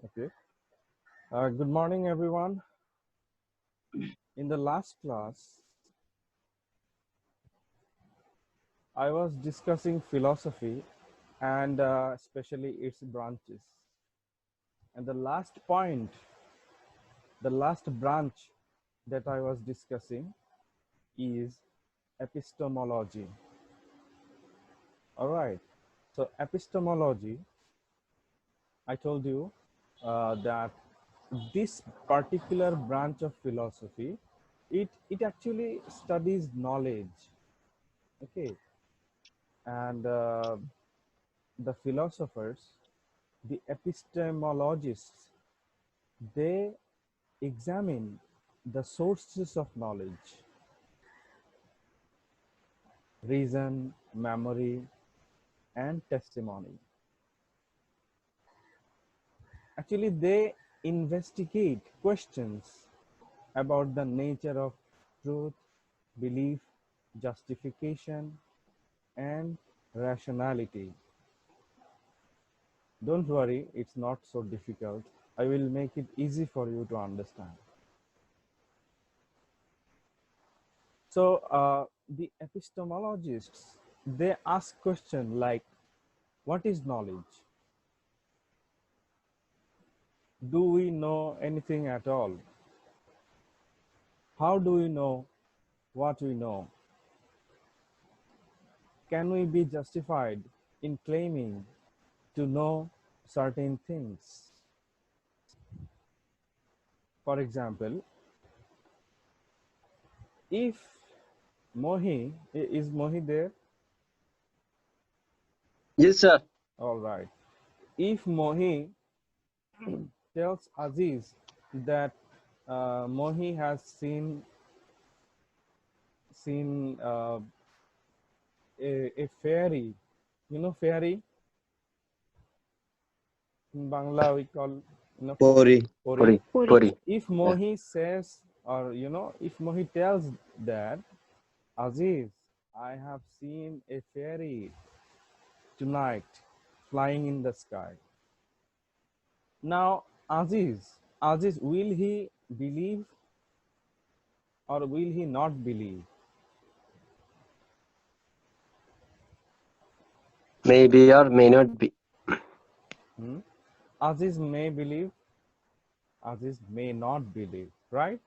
Okay. Good morning, everyone. In the last class, I was discussing philosophy and especially its branches. And the last point, the last branch that I was discussing is epistemology. All right. So epistemology, I told you that this particular branch of philosophy, it actually studies knowledge. Okay. And the philosophers, the epistemologists, they examine the sources of knowledge, reason, memory, and testimony. Actually, they investigate questions about the nature of truth, belief, justification, and rationality. Don't worry, it's not so difficult. I will make it easy for you to understand. So the epistemologists, they ask questions like, what is knowledge? Do we know anything at all? How do we know what we know? Can we be justified in claiming to know certain things? For example, if is Mohi there? Yes, sir. All right. If Mohi tells Aziz that Mohi has seen a fairy, you know fairy, in Bangla we call, Pori. pori. Pori. If Mohi says, or if Mohi tells that, Aziz, I have seen a fairy tonight flying in the sky. Now Aziz, will he believe or will he not believe? Maybe or may not be. Aziz may believe, Aziz may not believe, right?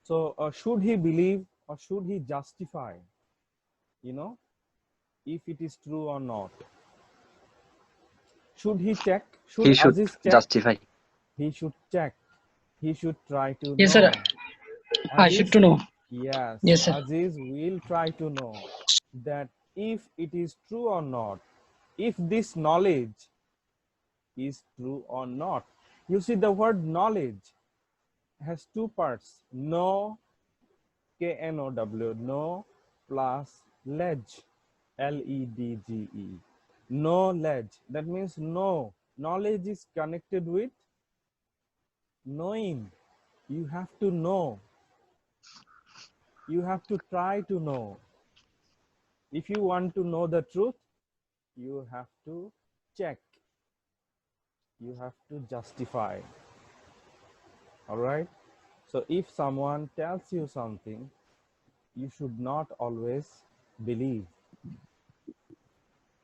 So should he believe or should he justify, if it is true or not? Should he check? Should He should Aziz check? justify. He should check. He should try to Yes, know. sir. I should Aziz, to know. yes, Yes, sir. Aziz will try to know that if it is true or not, if this knowledge is true or not. You see, the word knowledge has two parts: know, K-N-O-W, know, plus ledge, L-E-D-G-E. Knowledge, that means know. Knowledge is connected with knowing. You have to know. You have to try to know. If you want to know the truth, you have to check. You have to justify. All right? So if someone tells you something, you should not always believe.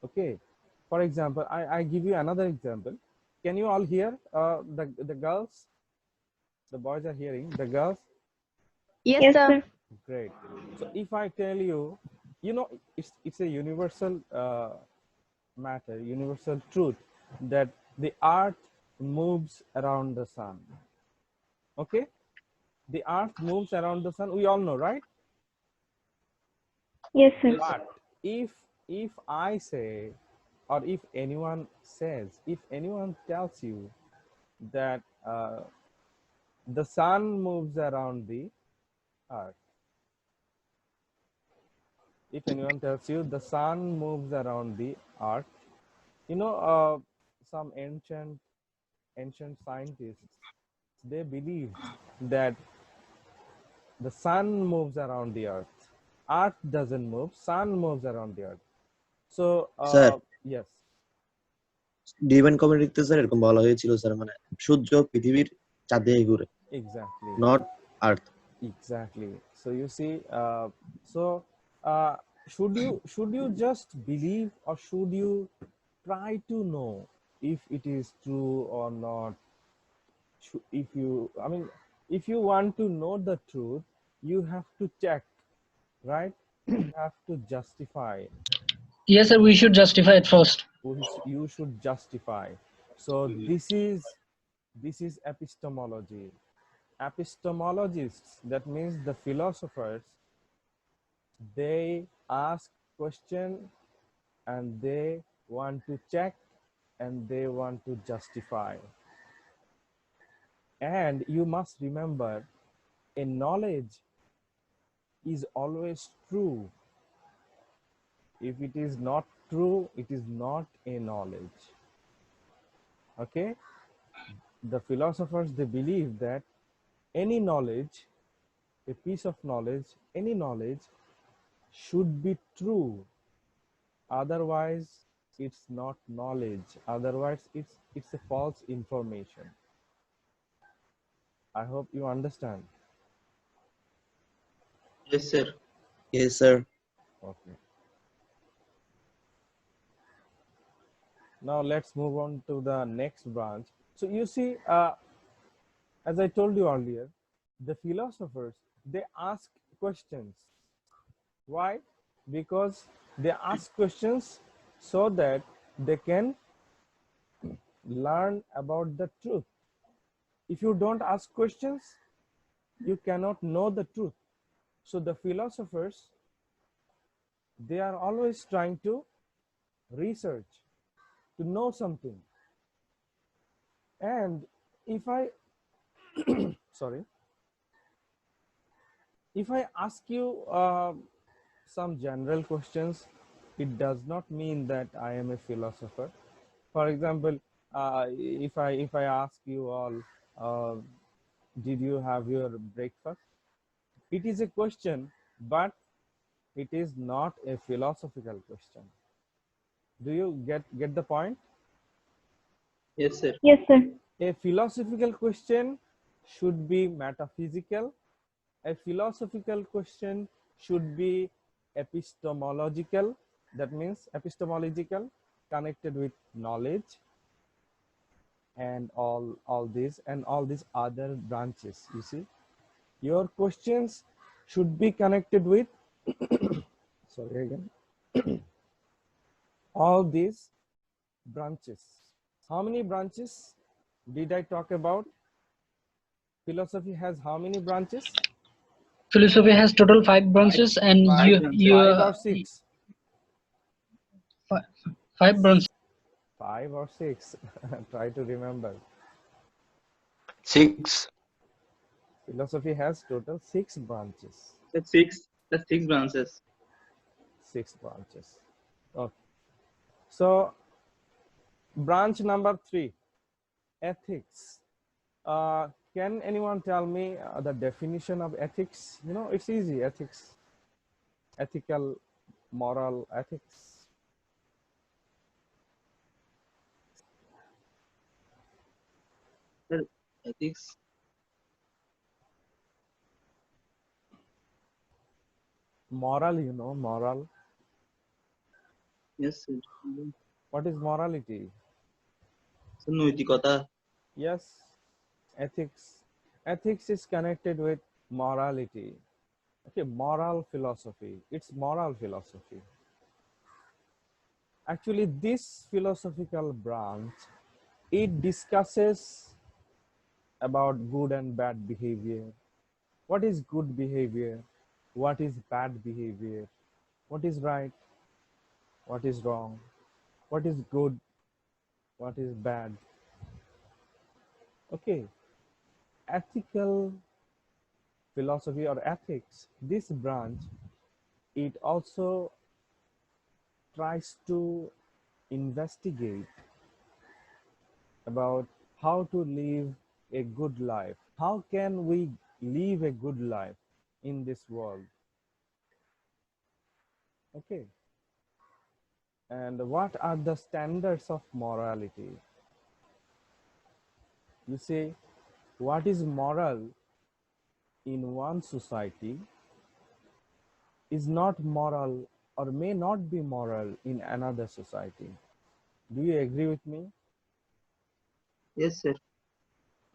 Okay. For example, I give you another example. Can you all hear the girls? The boys are hearing. The girls? Yes, sir. Great. So if I tell you, it's a universal matter, universal truth that the earth moves around the sun. Okay? The earth moves around the sun. We all know, right? Yes, sir. But if I say, or if anyone says, if anyone tells you that the sun moves around the earth, if anyone tells you the sun moves around the earth, some ancient scientists, they believe that the sun moves around the earth. Earth doesn't move, sun moves around the earth. So Sir. yes. Divine কমিউনিটিতে sir এরকম বলা হয়েছিল sir, মানে সূর্য পৃথিবীর চাঁদে ঘুরে, Exactly. Not earth. Exactly. So you see, so uh, should you just believe, or should you try to know if it is true or not? If you, I mean, if you want to know the truth, you have to check, right? You have to justify. Yes, sir, we should justify it first. You should justify. So this is epistemology. Epistemologists, that means the philosophers, they ask question, and they want to check, and they want to justify. And you must remember, a knowledge is always true. If it is not true, it is not a knowledge. Okay, the philosophers, they believe that any knowledge, a piece of knowledge, any knowledge should be true. Otherwise it's not knowledge. Otherwise it's a false information. I hope you understand. Yes, sir. Yes, sir. Okay, now let's move on to the next branch. So you see, as I told you earlier, the philosophers, they ask questions. Why? Because they ask questions so that they can learn about the truth. If you don't ask questions, you cannot know the truth. So the philosophers, they are always trying to research, to know something. And if I sorry, if I ask you some general questions, it does not mean that I am a philosopher. For example, if I ask you all, uh, did you have your breakfast? It is a question, but it is not a philosophical question. Do you get the point? Yes, sir. Yes, sir. A philosophical question should be metaphysical. A philosophical question should be epistemological. That means epistemological, connected with knowledge, and all these other branches. You see, your questions should be connected with sorry again all these branches. How many branches did I talk about? Philosophy has how many branches? Philosophy has total 5 branches, and Five you Five or six? 5 branches. 5 or 6? Try to remember. 6. Philosophy has total 6 branches. That's six. That's six branches. 6 branches. Okay. So branch number 3, ethics. Can anyone tell me the definition of ethics? You know, it's easy. Ethics, ethical, moral ethics. Sir, ethics. Moral, you know, moral. Yes, sir. What is morality? So, নৈতিকতা. Yes, ethics. Ethics is connected with morality. Okay, moral philosophy. It's moral philosophy. Actually, this philosophical branch, it discusses about good and bad behavior. What is good behavior? What is bad behavior? What is right? What is wrong? What is good? What is bad? Okay, ethical philosophy or ethics, this branch, it also tries to investigate about how to live a good life. How can we live a good life in this world? Okay. And what are the standards of morality? You say, what is moral in one society is not moral or may not be moral in another society. Do you agree with me? Yes, sir.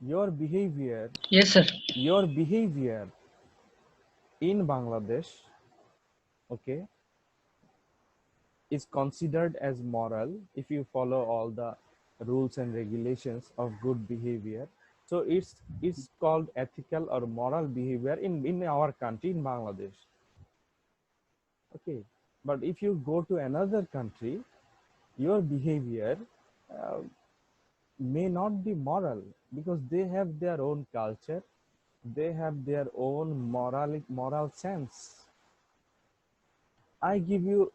Your behavior Yes, sir. in Bangladesh, okay, is considered as moral if you follow all the rules and regulations of good behavior. So it's called ethical or moral behavior in our country, in Bangladesh. Okay, but if you go to another country, your behavior uh, may not be moral because they have their own culture, they have their own moral sense. I give you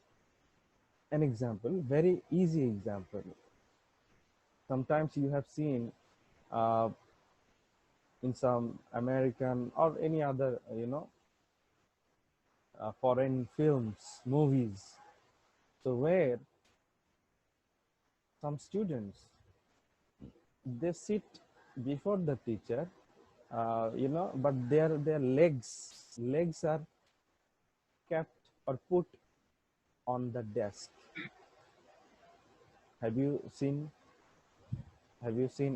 an example, very easy example. Sometimes you have seen uh, in some American or any other, foreign films, movies, so where some students, they sit before the teacher, but their legs are kept or put on the desk. Have you seen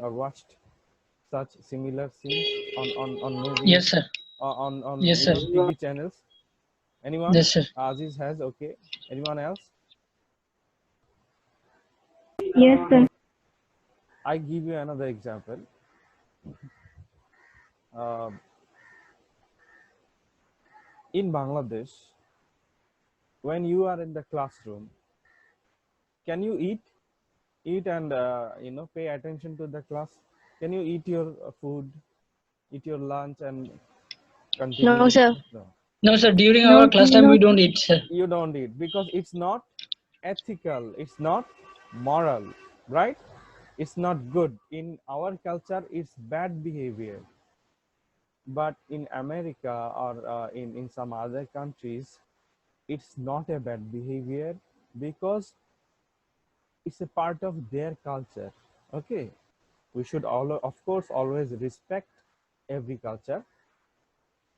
or watched such similar scenes on movies, Yes, sir. on Yes, sir. TV channels? Anyone? Yes, sir. Aziz has. Okay. Anyone else? Yes, sir. I give you another example. Uh, in Bangladesh, when you are in the classroom, can you eat and pay attention to the class? Can you eat your food, eat your lunch and No, continue? sir. No, No, sir. During No, our class time, no, we don't eat, sir. you don't eat because it's not ethical, it's not moral, right? It's not good. In our culture, it's bad behavior. But in America or in some other countries, it's not a bad behavior because it's a part of their culture. Okay, we should all, of course, always respect every culture.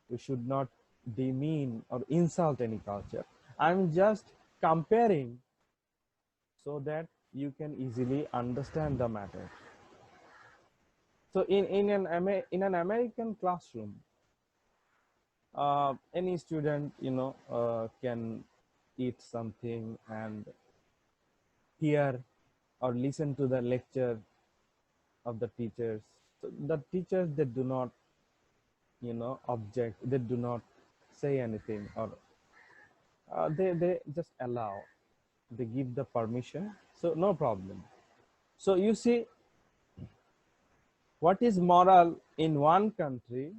We should not demean or insult any culture. I'm just comparing so that you can easily understand the matter. So in an American classroom, any student can eat something and hear or listen to the lecture of the teachers. So the teachers, they do not object, they do not say anything, or they just allow, they give the permission, so no problem. So you see, what is moral in one country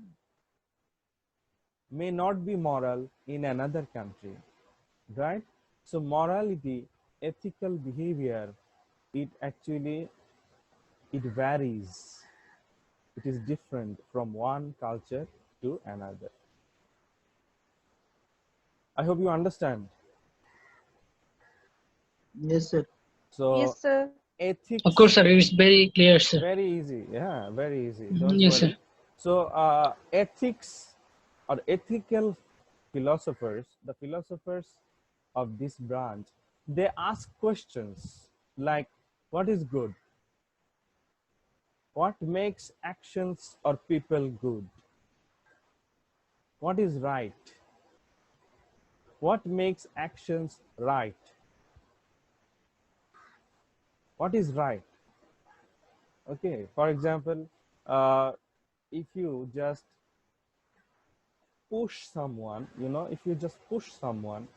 may not be moral in another country, right? So morality, ethical behavior, it actually, it varies, it is different from one culture to another. I hope you understand. Yes, sir. So Yes, sir. Of course, ethics, sir. It's very clear, sir. very easy, yeah, very easy, don't Yes, sir. worry. So ethics or ethical philosophers, the philosophers of this branch, they ask questions like, what is good, what makes actions or people good, what is right, what makes actions right, what is right. Okay, for example, if you just push someone, if you just push someone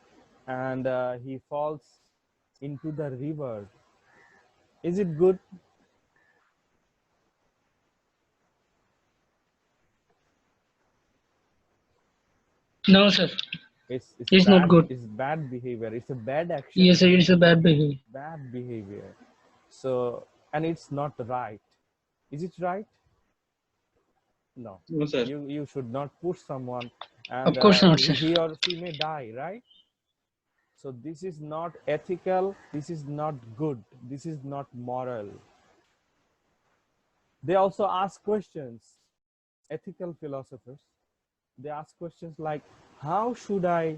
and he falls into the river, is it good? No, sir. It's It's not bad, good. it's bad behavior, it's a bad action, Yes, sir. It's a bad behavior. bad behavior. So, and it's not right. Is it right? No. No, sir. You should not push someone and Of course not, sir. he or she may die, right? So this is not ethical, this is not good, this is not moral. They also ask questions, ethical philosophers. They ask questions like, how should I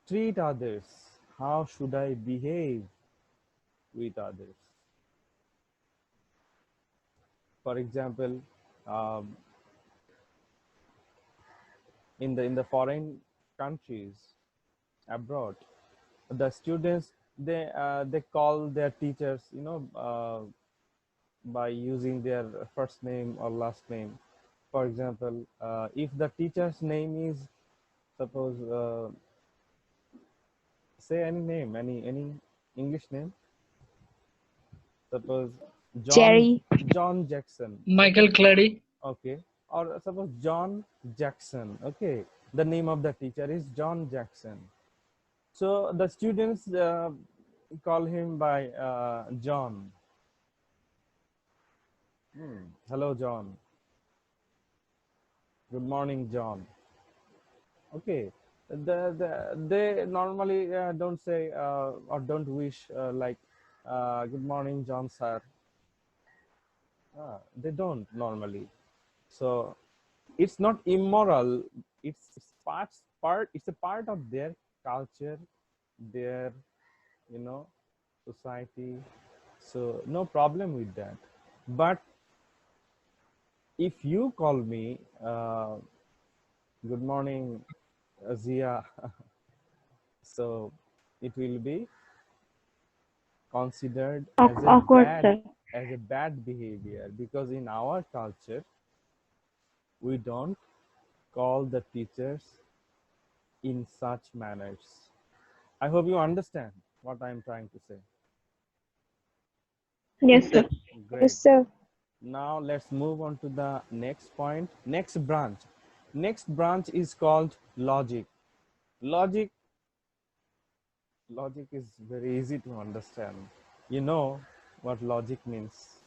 treat others? How should I behave with others? For example, um, in the foreign countries, abroad, the students, they call their teachers, by using their first name or last name. For example, if the teacher's name is, suppose, say any name, any English name. Suppose Jerry. John Jackson. Michael Clary. Okay. Or suppose John Jackson. Okay. The name of the teacher is John Jackson. So the students call him by John. Hello, John. Good morning, John. Okay. They normally don't say or don't wish like good morning, John, sir. They don't normally. So it's not immoral. It's it's a part of their culture, their society. So no problem with that. But if you call me good morning, Zia, so it will be considered Awkward, sir. as a bad behavior, because in our culture we don't call the teachers in such manners. I hope you understand what I am trying to say. Yes, sir. Great. Yes, sir. Now let's move on to the next point, next branch. Next branch is called logic. Logic is very easy to understand. You know what logic means.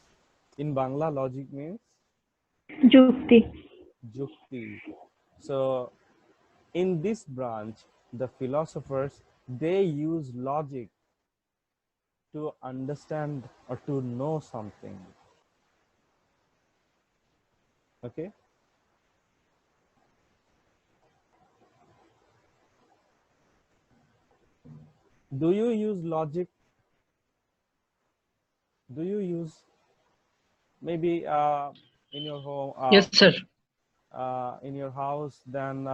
In Bangla, logic means Jukti. Jukti. So in this branch, the philosophers, they use logic to understand or to know something. Okay? Do you use logic? Do you use maybe in your home, Yes, sir. in your house, then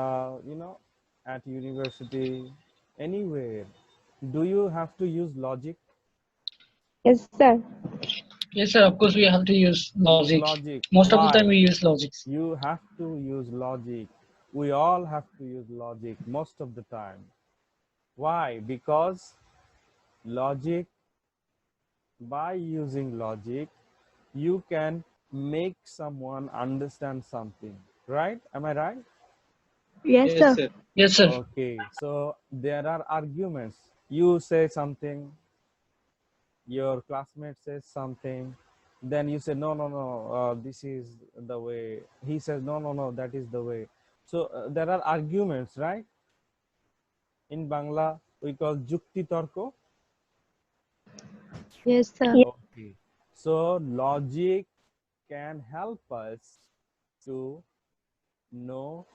at university, anywhere? Do you have to use logic? Yes, sir. Yes, sir. Of course, we have to use logic. Logic. Most of the Why? time, we use logics. You have to use logic. We all have to use logic most of the time. Why? Because logic, by using logic, you can make someone understand something, right? Am I right? Yes, sir. Yes, sir. Okay, so there are arguments. You say something, your classmate says something, then you say, no, no, no, this is the way. He says, no, no, no, that is the way. So there are arguments, right? In Bangla, we call Jukti Torko. Yes, sir. Okay. So logic can help us to know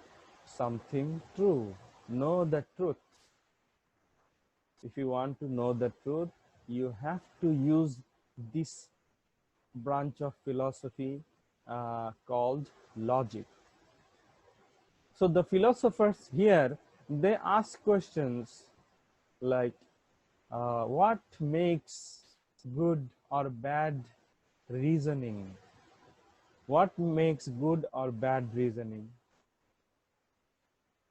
something true, know the truth. If you want to know the truth, you have to use this branch of philosophy called logic. So the philosophers here, they ask questions like, what makes good or bad reasoning? What makes good or bad reasoning?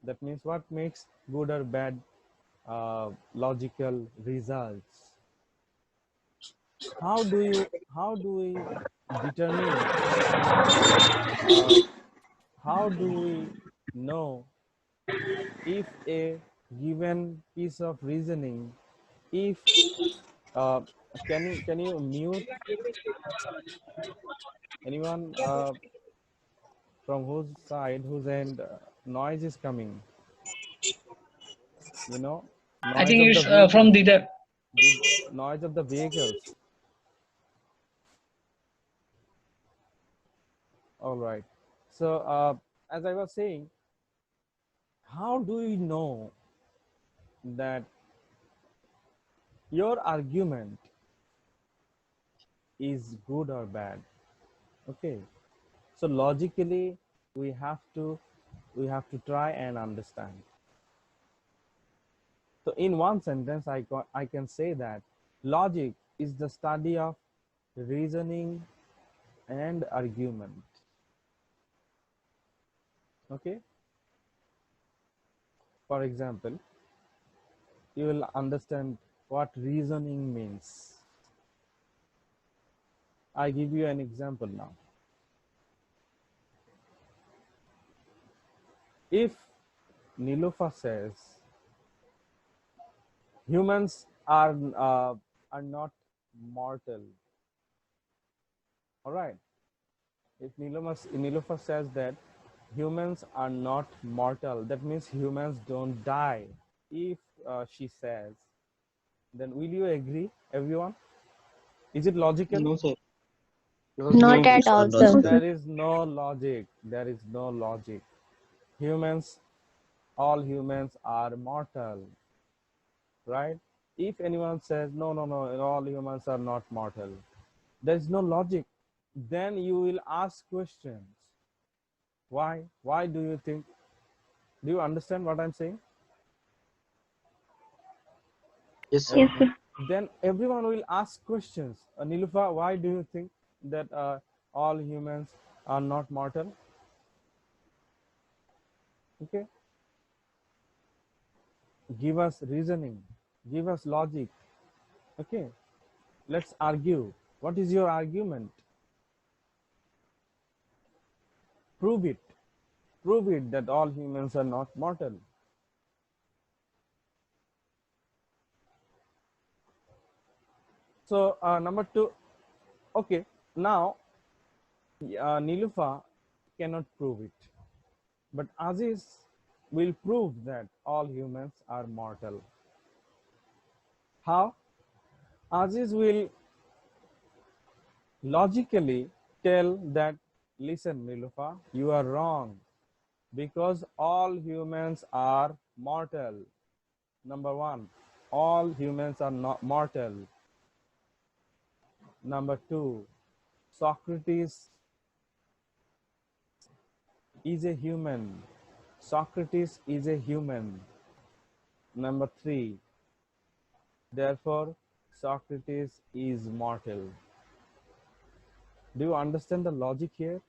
That means what makes good or bad logical results? How do we determine? How do we know if a given piece of reasoning, if uh, can you mute anyone from whose side, whose end noise is coming? You know, I think Noise it's of the from vehicles. the The noise of the vehicles. All right. So as I was saying, how do we know that your argument is good or bad? Okay. So logically, we have to try and understand. So in one sentence, I can say that logic is the study of reasoning and argument. Okay. For example, you will understand what reasoning means. I give you an example now. If Nilofa says humans are not mortal, all right. If Nilofa says that humans are not mortal, that means humans don't die. If she says, then will you agree, everyone? Is it logical? No, sir. No, Not sir. at It's all, not sir. logical. There is no logic. There is no logic. Humans, all humans are mortal, right? If anyone says, no, no, no, all humans are not mortal, there is no logic. Then you will ask questions. Why? Why do you think? Do you understand what I'm saying? Yes, sir. Yes, sir. Then everyone will ask questions. Nilufa, why do you think that all humans are not mortal? Okay. Give us reasoning. Give us logic. Okay. Let's argue. What is your argument? Prove it. Prove it that all humans are not mortal. So number two, okay, now Nilufa cannot prove it, but Aziz will prove that all humans are mortal. How? Aziz will logically tell that, listen, Nilufa, you are wrong because all humans are mortal. Number one, all humans are not mortal. Number two, Socrates is a human. Socrates is a human. Number three, therefore, Socrates is mortal. Do you understand the logic here?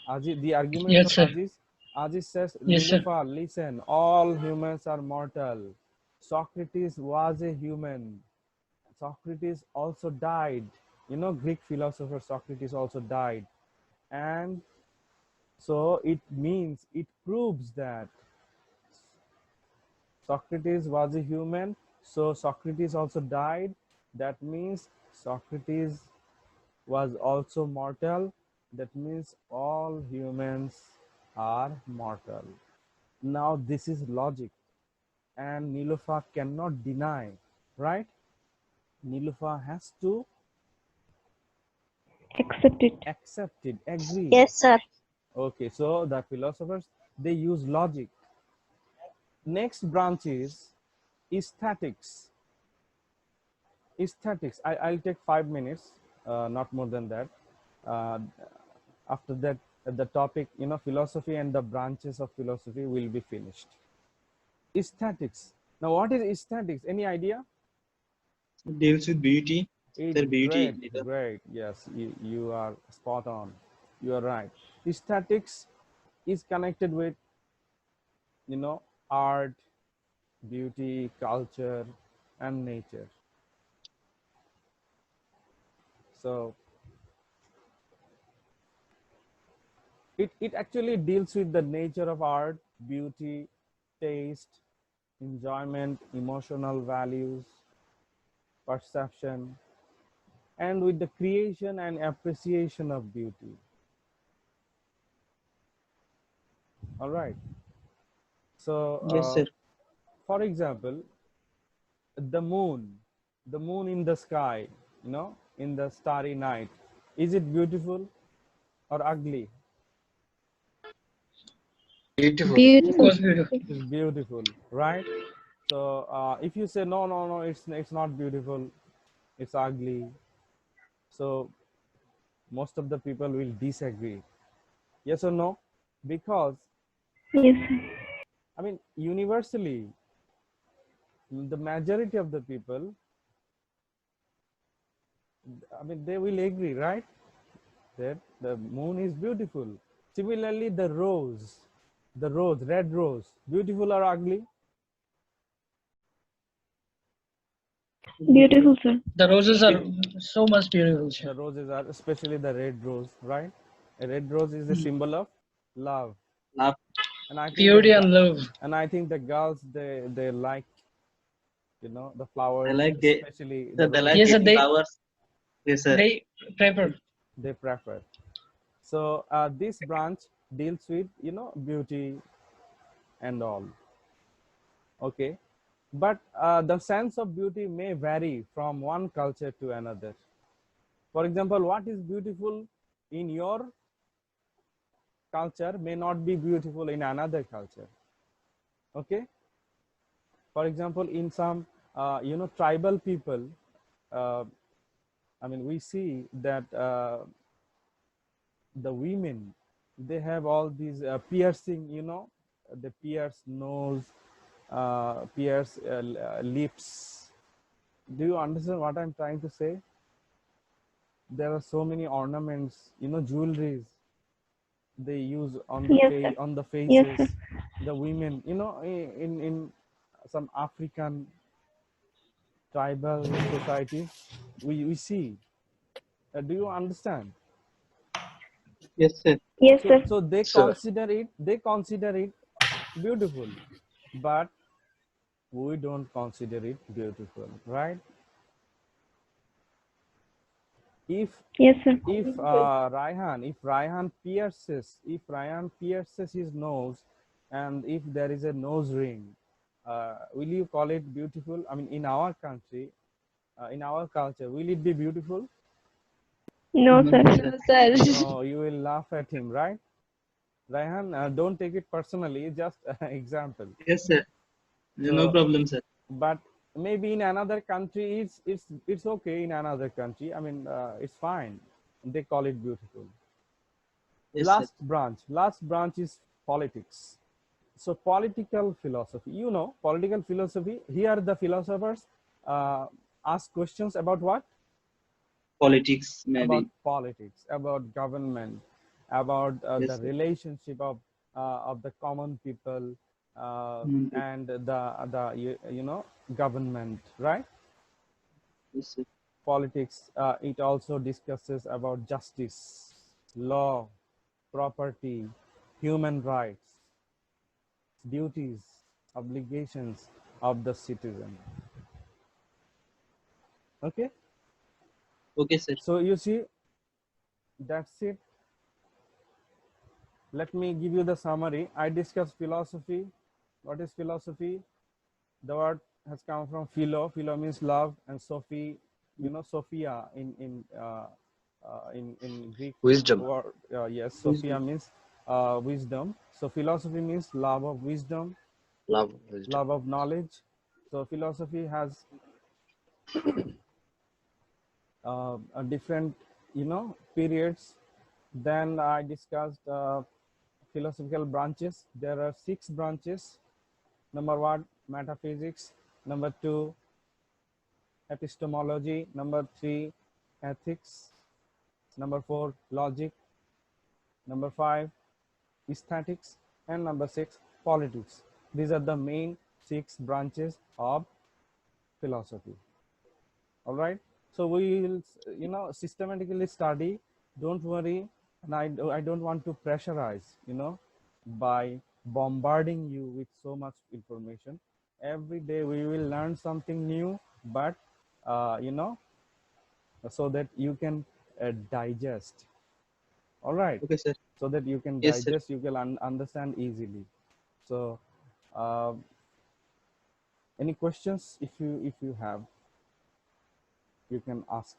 Aziz, the argument yes, of sir. Aziz? Aziz says, Yes, sir. Nilufa, listen, all humans are mortal. Socrates was a human. Socrates also died. You know, Greek philosopher Socrates also died. And so it means, it proves that Socrates was a human. So Socrates also died. That means Socrates was also mortal. That means all humans are mortal. Now this is logic and Nilofa cannot deny, right? Nilofa has to Accept it. accept it, agree. Yes, sir. Okay, so the philosophers, they use logic. Next branch is aesthetics. Aesthetics, I'll take 5 minutes, not more than that. Uh, After that, the topic, you know, philosophy and the branches of philosophy will be finished. Aesthetics. Now, what is aesthetics? Any idea? It deals with beauty. It, Sir, beauty. great, great. Yes, you are spot on. You are right. Aesthetics is connected with, you know, art, beauty, culture, and nature. So it actually deals with the nature of art, beauty, taste, enjoyment, emotional values, perception, and with the creation and appreciation of beauty. All right. So, Yes, sir. for example, the moon in the sky, in the starry night, is it beautiful or ugly? Beautiful. Of Beautiful. course, beautiful. It's beautiful, right? So if you say no, it's not beautiful, it's ugly, so most of the people will disagree. Yes or no? Because Yes, sir. I mean, universally, the majority of the people, I mean, they will agree, right, that the moon is beautiful. Similarly, the rose, red rose, beautiful or ugly? Beautiful, sir. The roses are so much beautiful, sir. The roses are, especially the red rose, right? A red rose is a symbol of love, Love. and I think Purity and love. the girls, they like, the I flowers, like especially the they rose, like Yes, sir, flowers. Yes, sir. they prefer. they prefer. So this branch deals with, beauty and all. Okay, but the sense of beauty may vary from one culture to another. For example, what is beautiful in your culture may not be beautiful in another culture. Okay, for example, in some tribal people, uh, I mean, we see that the women, they have all these piercing, the pierce nose, pierce lips. Do you understand what I'm trying to say? There are so many ornaments, jewelries they use on the Yes, face, sir. on the Yes, sir. faces. The women, in some African tribal societies, we see. Do you understand? Yes, sir. Yes, So sir. so Sure. they consider it beautiful, but we don't consider it beautiful, right? If Yes, sir. if Ryan pierces his nose, and if there is a nose ring, will you call it beautiful? I mean, in our country, in our culture, will it be beautiful? No, sir. No, sir. No, you will laugh at him, right? Ryan, don't take it personally, just example. Yes, sir. No So, problem, sir. but maybe in another country, it's okay. In another country, I mean, it's fine. They call it beautiful. Yes, sir. Last branch is politics. So political philosophy, political philosophy, here the philosophers uh, ask questions about what? Politics, About maybe. politics, about government, about the Yes, sir. relationship of the common people Mm, and the government, right? yes, sir. Politics, it also discusses about justice, law, property, human rights, duties, obligations of the citizen. Okay, Okay, sir. so you see, that's it. Let me give you the summary. I discussed philosophy. What is philosophy? The word has come from philo. Philo means love, and Sophie, Sophia in Greek Wisdom. word. Yes, Sophia Wisdom. means wisdom. So philosophy means love of wisdom, Love. Wisdom. love of knowledge. So philosophy has different, periods. Then I discussed philosophical branches. There are 6 branches. Number 1, metaphysics. Number 2, epistemology. Number 3, ethics. Number 4, logic. Number 5, aesthetics. And number 6, politics. These are the main 6 branches of philosophy. All right, so we will systematically study. Don't worry, and I don't want to pressurize, by bombarding you with so much information. Every day we will learn something new, but so that you can digest. All right, Okay, sir. so that you can Yes, sir. digest, you can understand easily. So Any questions? If you have, you can ask.